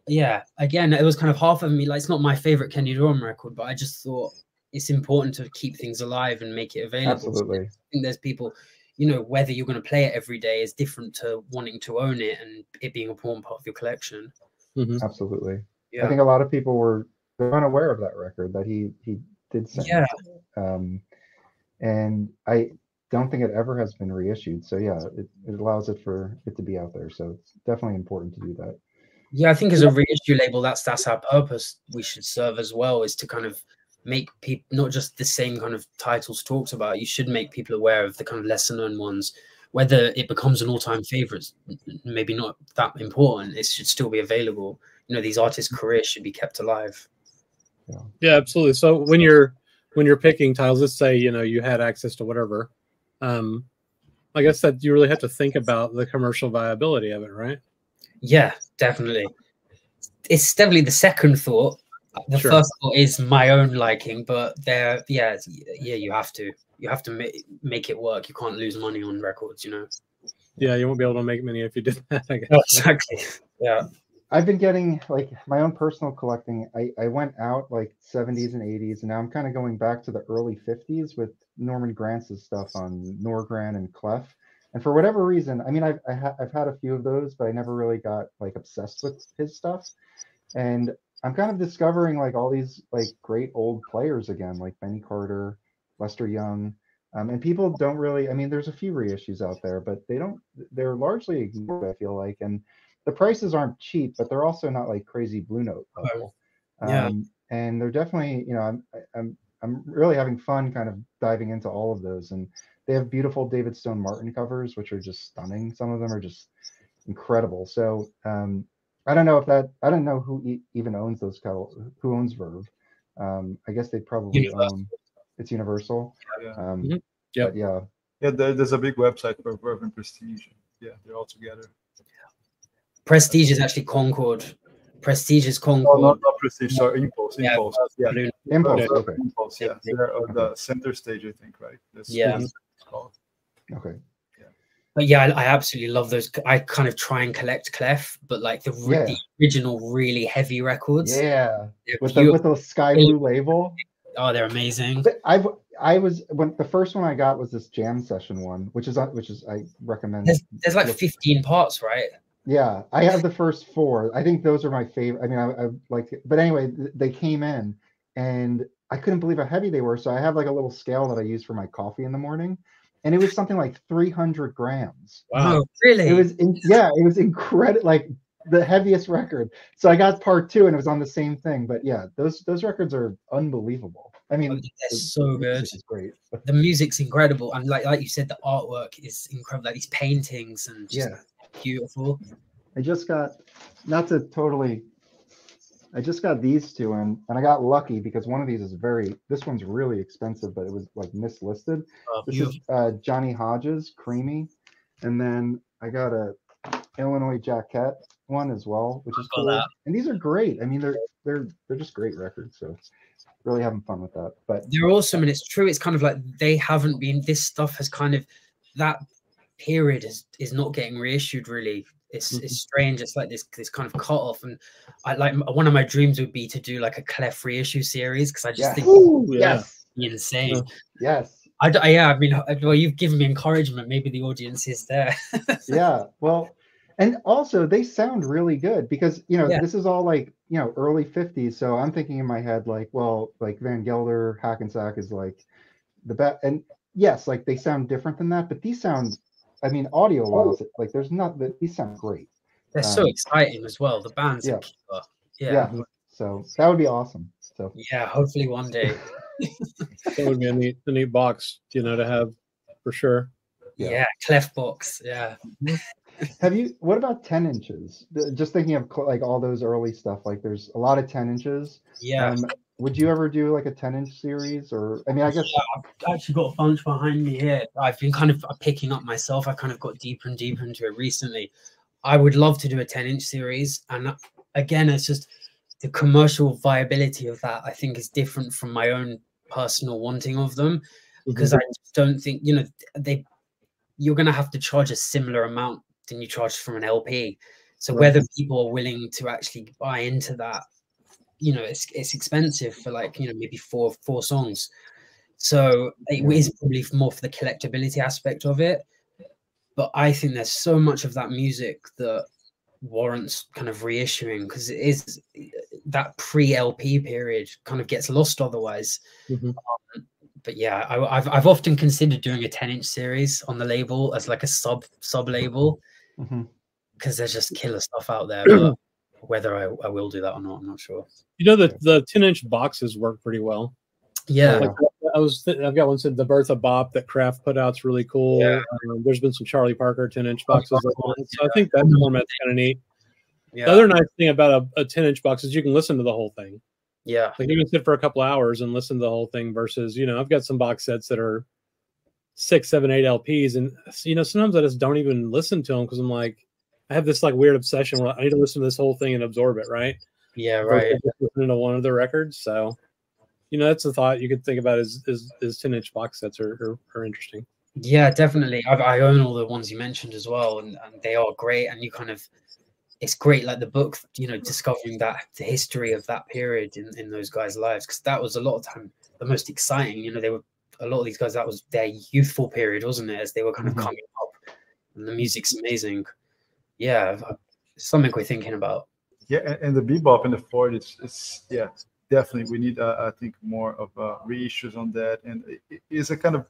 again, it was kind of half of me. Like, it's not my favorite Kenny Dorham record, but I just thought it's important to keep things alive and make it available. Absolutely. So I think there's people, whether you're going to play it every day is different to wanting to own it and it being an important part of your collection. Absolutely. I think a lot of people were unaware of that record that he did sing. And I don't think it ever has been reissued. So it allows it for it to be out there. So it's definitely important to do that. I think as a reissue label, that's our purpose. We should serve as well, is to kind of make people not just the same kind of titles talked about. You should make people aware of the kind of lesser known ones. Whether it becomes an all-time favorite, maybe not that important. It should still be available. These artists' careers should be kept alive. Yeah, absolutely. So when you're picking titles, let's say you had access to whatever. I guess that you really have to think about the commercial viability of it, right? Yeah, definitely. It's definitely the second thought. The first thought is my own liking, but you have to make it work. You can't lose money on records, Yeah, you won't be able to make many if you did that, I guess. Exactly. Yeah. I've been getting like my own personal collecting. I went out like 70s and 80s, and now I'm kind of going back to the early 50s with Norman Grantz's stuff on Norgran and Clef. And for whatever reason, I mean, I've had a few of those, but I never really got like obsessed with his stuff. And I'm kind of discovering like all these like great old players again, like Benny Carter, Lester Young. And people don't really, I mean, there's a few reissues out there, but they're largely ignored, I feel like. And the prices aren't cheap, but they're also not like crazy Blue Note level. Yeah. And they're definitely, you know, I'm really having fun kind of diving into all of those. And they have beautiful David Stone Martin covers, which are just stunning. Some of them are just incredible. So I don't know if that, I don't know who even owns those who owns Verve. I guess they probably Universal. own, it's Universal. Yeah. But yeah. Yeah, there's a big website for Verve and Prestige. Yeah, they're all together. Prestige is actually Concord. Prestige is Concord. No, not Prestige. Sorry, Impulse. Yeah, Impulse. Yeah. Impulse. Okay. Impulse. Yeah, they're on the center stage, I think, right? That's Yeah. it's called. Okay. But yeah, I absolutely love those. I kind of try and collect Clef, but like the original really heavy records. Yeah. With the sky blue label. Oh, they're amazing. But when the first one I got was this jam session one, which is I recommend. There's like 15 parts, right? Yeah, I have the first 4. I think those are my favorite. I mean, I like, but anyway, they came in and I couldn't believe how heavy they were. So I have like a little scale that I use for my coffee in the morning, and it was something like 300 grams. Wow, really? It was it was incredible, like the heaviest record. So I got part 2 and it was on the same thing. But yeah, those records are unbelievable. I mean, they're so good. It's great. The music's incredible, and like you said, the artwork is incredible. Like these paintings and just beautiful. I just got, I just got these 2 and I got lucky because one of these is this one's really expensive, but it was like mislisted. This is Johnny Hodges, Creamy. And then I got a Illinois Jacket one as well, which is cool. And these are great. I mean, they're just great records. So really having fun with that. But they're awesome, and it's true. It's kind of like they haven't been. This stuff has kind of, that period is not getting reissued really. It's strange. It's like this kind of cut off, and I like, one of my dreams would be to do like a Clef reissue series, because I just think it's insane. Yes. I mean, well, you've given me encouragement. Maybe the audience is there. Yeah. Well, and also they sound really good because, you know, this is all like, you know, early 50s. So I'm thinking in my head, like, well, like Van Gelder, Hackensack is like the best. And yes, like they sound different than that, but these sound, I mean, audio wise, like there's not that these sound great. They're so exciting as well. The band's a killer. Yeah. So that would be awesome. So yeah, hopefully one day. That would be a neat box, you know, to have for sure. Yeah, Clef box. Yeah. What about 10 inches? Just thinking of like all those early stuff, like there's a lot of 10 inches. Yeah. Would you ever do like a 10-inch series? Or, I mean, I guess. I've actually got a bunch behind me here. I've been kind of picking up myself. I kind of got deeper and deeper into it recently. I would love to do a 10-inch series. And again, it's just the commercial viability of that, I think, is different from my own personal wanting of them. Because I just don't think, you know, you're going to have to charge a similar amount than you charge from an LP. So whether people are willing to actually buy into that, you know, it's expensive for like, you know, maybe four songs. So it is probably more for the collectability aspect of it. But I think there's so much of that music that warrants kind of reissuing, because it is that pre-LP period kind of gets lost otherwise. But yeah, I've often considered doing a 10-inch series on the label as like a sub label, because there's just killer stuff out there. But whether I will do that or not, I'm not sure. You know, the 10-inch boxes work pretty well. Yeah. Like, I've got one said the Bertha Bop that Kraft put out's really cool. Yeah. There's been some Charlie Parker 10-inch boxes. So I think that format's kind of neat. Yeah. The other nice thing about a 10-inch box is you can listen to the whole thing. Yeah. Like you can sit for a couple hours and listen to the whole thing versus, you know, I've got some box sets that are 6, 7, 8 LPs. And, you know, sometimes I just don't even listen to them because I'm like, I have this like weird obsession where I need to listen to this whole thing and absorb it, right? Yeah, right. Listening to one of the records. So, you know, that's a thought you could think about is 10-inch box sets are interesting. Yeah, definitely. I own all the ones you mentioned as well, and they are great. And you kind of, it's great, like the book, you know, discovering the history of that period in those guys' lives, because that was a lot of time the most exciting. You know, they were, a lot of these guys, that was their youthful period, wasn't it? As they were kind of coming up, and the music's amazing. Yeah, something we're thinking about. Yeah, and the bebop in the 40s, it's definitely, we need I think more of reissues on that, and it is a kind of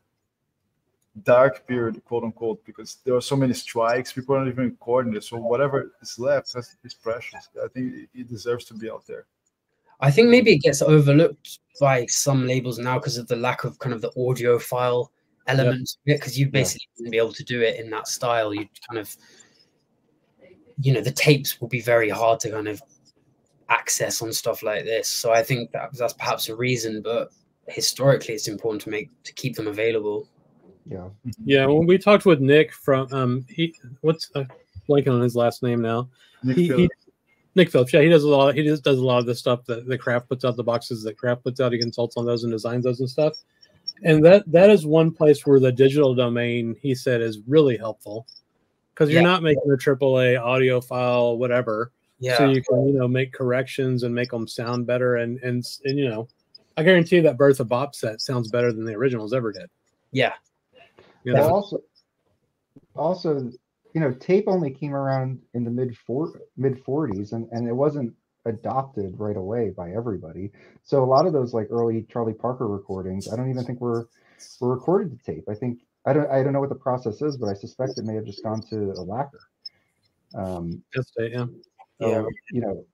dark period, quote unquote, because there are so many strikes, people aren't even recording it. So whatever is left is precious. I think it deserves to be out there. I think maybe it gets overlooked by some labels now because of the lack of kind of the audiophile elements of it, because you basically wouldn't be able to do it in that style. You kind of, you know, the tapes will be very hard to kind of access on stuff like this. So I think that's perhaps a reason, but historically it's important to keep them available. Yeah, when we talked with Nick from what's blanking on his last name now. Nick Phillips, yeah, he does a lot of the stuff that the Craft puts out, the boxes that Craft puts out. He consults on those and designs those and stuff. And that is one place where the digital domain, he said, is really helpful, because you're not making a AAA audio file, whatever. Yeah. So you can, you know, make corrections and make them sound better. And you know, I guarantee that Bertha Bop set sounds better than the originals ever did. Yeah. You know? Well, also, you know, tape only came around in the mid 40s, and it wasn't adopted right away by everybody. So a lot of those like early Charlie Parker recordings, I don't even think were recorded to tape. I think I don't know what the process is, but I suspect it may have just gone to a lacquer. So, you know,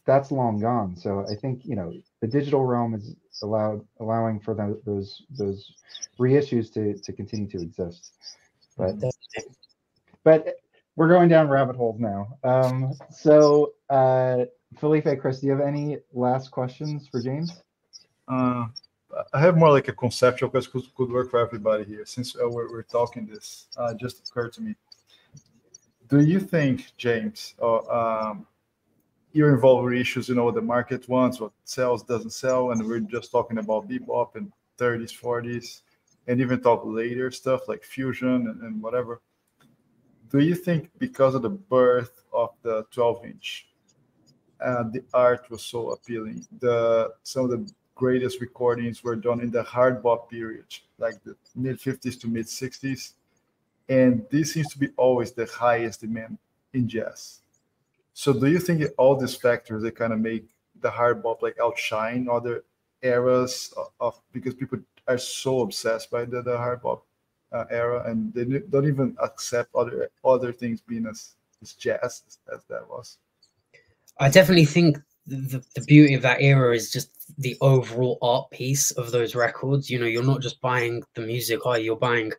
that's long gone. So I think, you know, the digital realm is allowing for those reissues to continue to exist. But we're going down rabbit holes now. So Felipe, Chris, do you have any last questions for James? I have more like a conceptual question, could work for everybody here. Since we're talking this, just occurred to me. Do you think, James, you're involved with issues, you know, what the market wants, what sells, doesn't sell, and we're just talking about bebop and 30s, 40s, and even talk later stuff like fusion and whatever. Do you think because of the birth of the 12-inch, the art was so appealing, some of the greatest recordings were done in the hard bop period, like the mid-50s to mid-60s, and this seems to be always the highest demand in jazz. So do you think all these factors, they kind of make the hard bop like outshine other eras of because people are so obsessed by the hard bop era, and they don't even accept other things being as jazz as that was? I definitely think the beauty of that era is just the overall art piece of those records. You know, you're not just buying the music, are you? You're buying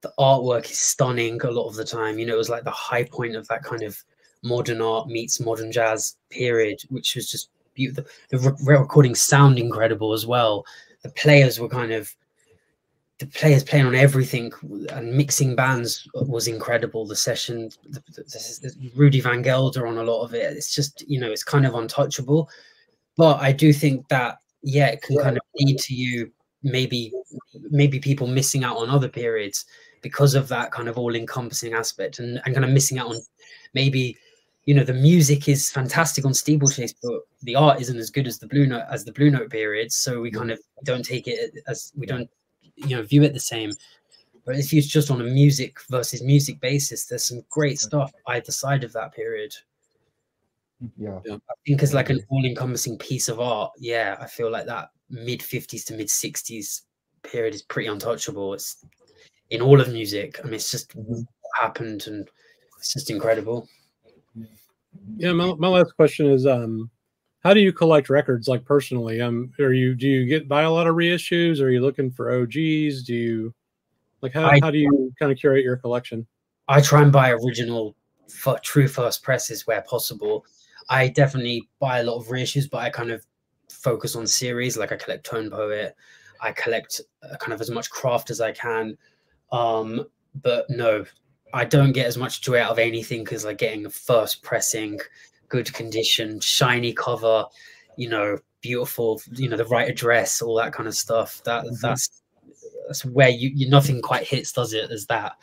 the artwork is stunning a lot of the time. You know, it was like the high point of that kind of modern art meets modern jazz period, which was just beautiful. The recordings sound incredible as well. The players were playing on everything, and mixing bands was incredible. The session, Rudy Van Gelder on a lot of it. It's just, you know, it's kind of untouchable. But I do think that, yeah, it can kind of lead to you maybe people missing out on other periods because of that kind of all-encompassing aspect, and kind of missing out on maybe, you know, the music is fantastic on Steeplechase, but the art isn't as good as the Blue Note period. So we kind of don't take it as, we don't, you know, view it the same. But if it's just on a music versus music basis, there's some great stuff either side of that period. Yeah, I think as like an all-encompassing piece of art, yeah, I feel like that mid-50s to mid-60s period is pretty untouchable. It's in all of music. I mean, it's just what happened, and it's just incredible. Yeah, my last question is, how do you collect records, like personally? Do you buy a lot of reissues? Are you looking for OGs? Do you like how do you kind of curate your collection? I try and buy original, true first presses where possible. I definitely buy a lot of reissues, but I kind of focus on series. Like I collect Tone Poet, I collect kind of as much craft as I can. But no, I don't get as much joy out of anything as like getting a first pressing, good condition, shiny cover, you know, beautiful, you know, the right address, all that kind of stuff. That's where you nothing quite hits, does it, as that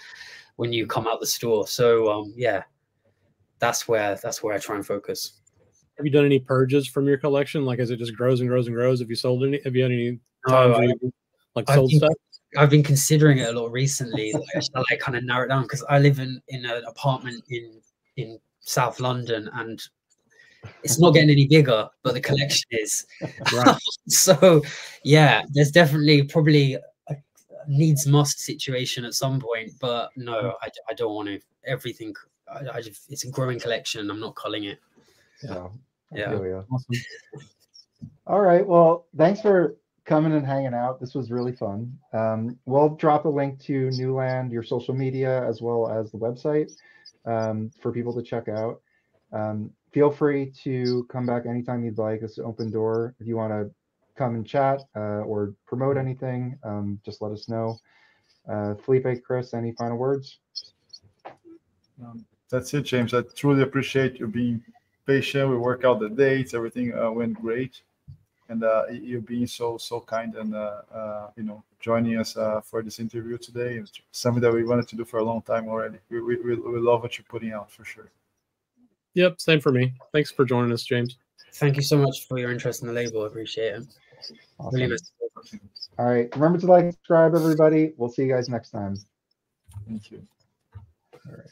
when you come out the store. So yeah, that's where I try and focus. Have you done any purges from your collection? Like, as it just grows and grows and grows? Have you had any times where you like sold stuff? I've been considering it a lot recently. Shall I kind of narrow it down? Because I live in an apartment in South London, and it's not getting any bigger, but the collection is. Right. So yeah, there's definitely probably needs must situation at some point, but no, I don't want to. Everything, it's a growing collection. I'm not culling it. Yeah. Yeah. Awesome. All right. Well, thanks for coming and hanging out. This was really fun. We'll drop a link to Newland, your social media, as well as the website for people to check out. Feel free to come back anytime you'd like. It's an open door. If you want to come and chat or promote anything, just let us know. Felipe, Chris, any final words? That's it, James. I truly appreciate you being patient. We work out the dates. Everything went great. And you being so kind and joining us for this interview today. It's something that we wanted to do for a long time already. We love what you're putting out for sure. Yep, same for me. Thanks for joining us, James. Thank you so much for your interest in the label. I appreciate it. Awesome. Really nice. All right. Remember to like, subscribe, everybody. We'll see you guys next time. Thank you. All right.